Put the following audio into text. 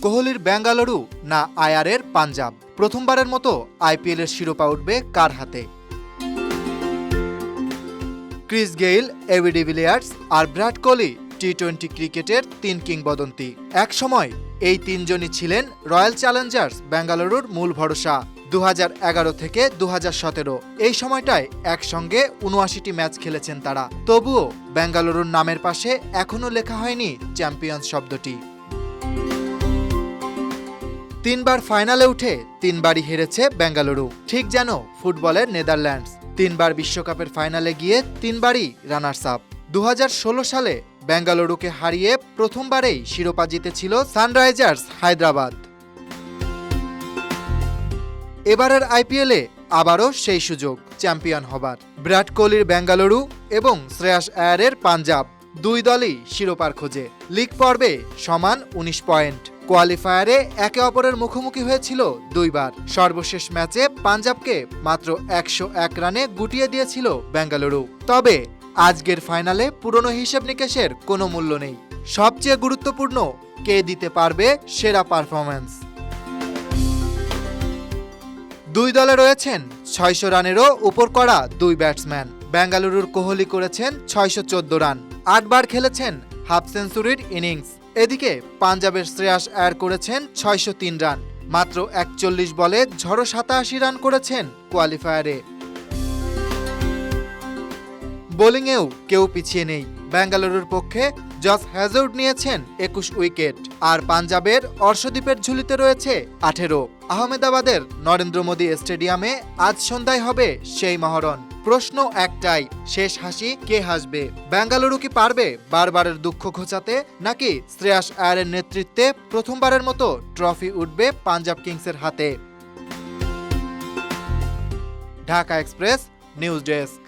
কোহলির বেঙ্গালুরু না আয়ারের পাঞ্জাব? প্রথমবারের মতো আইপিএলের শিরোপা উঠবে কার হাতে? ক্রিস গেইল, এবি ডিভিলিয়ার্স আর বিরাট কোহলি টি-20 ক্রিকেটের তিন কিংবদন্তি। একসময় এই তিনজনই ছিলেন রয়্যাল চ্যালেঞ্জার্স বেঙ্গালুরুর মূল ভরসা। 2011 থেকে 2017 এই সময়টায় একসঙ্গে 79টি ম্যাচ খেলেছেন তারা। তবুও বেঙ্গালুরুর নামের পাশে এখনও লেখা হয়নি চ্যাম্পিয়ন্স শব্দটি। তিনবার ফাইনালে উঠে তিনবারই হেরেছে বেঙ্গালুরু, ঠিক যেন ফুটবলের নেদারল্যান্ডস। তিনবার বিশ্বকাপের ফাইনালে গিয়ে তিনবারই রানার্স আপ। 2016 সালে বেঙ্গালুরুকে হারিয়ে প্রথমবারেই শিরোপা জিতেছিল সানরাইজার্স হায়দ্রাবাদ। এবারের আইপিএলে আবারও সেই সুযোগ চ্যাম্পিয়ন হবার। বিরাট কোহলির বেঙ্গালুরু এবং শ্রেয়াস আয়ারের পাঞ্জাব, দুই দলই শিরোপার খোঁজে। লিগ পর্বে সমান 19 পয়েন্ট। কোয়ালিফায়ারে একে অপরের মুখোমুখি হয়েছিল দুইবার। সর্বশেষ ম্যাচে পাঞ্জাবকে মাত্র 101 রানে গুটিয়ে দিয়েছিল বেঙ্গালুরু। তবে আজকের ফাইনালে পুরনো হিসেব নিকেশের কোনো মূল্য নেই। সবচেয়ে গুরুত্বপূর্ণ, কে দিতে পারবে সেরা পারফরম্যান্স। দুই দলে রয়েছেন 600 রানেরও উপর করা দুই ব্যাটসম্যান। বেঙ্গালুরুর কোহলি করেছেন 614 রান, 8 বার খেলেছেন হাফ সেঞ্চুরির ইনিংস। এদিকে পাঞ্জাবের শ্রেয়াস আয়ার করেছেন 603 রান, মাত্র 41 বলে ঝড়ো 87 রান করেছেন কোয়ালিফায়ারে। বোলিংয়েও কেউ পিছিয়ে নেই। বেঙ্গালুরুর পক্ষে জস হ্যাজউড নিয়েছেন 21 উইকেট, আর পাঞ্জাবের অর্শদীপের ঝুলিতে রয়েছে 18। আহমেদাবাদের নরেন্দ্র মোদী স্টেডিয়ামে আজ সন্ধ্যায় হবে সেই মহরণ। প্রশ্ন একটাই, শেষ হাসি কে হাসবে? বেঙ্গালুরু কি পারবে বারবারের দুঃখ ঘোচাতে, নাকি শ্রেয়াস আয়ারের নেতৃত্বে প্রথমবারের মতো ট্রফি উঠবে পাঞ্জাব কিংসের হাতে? Dhaka express news desk.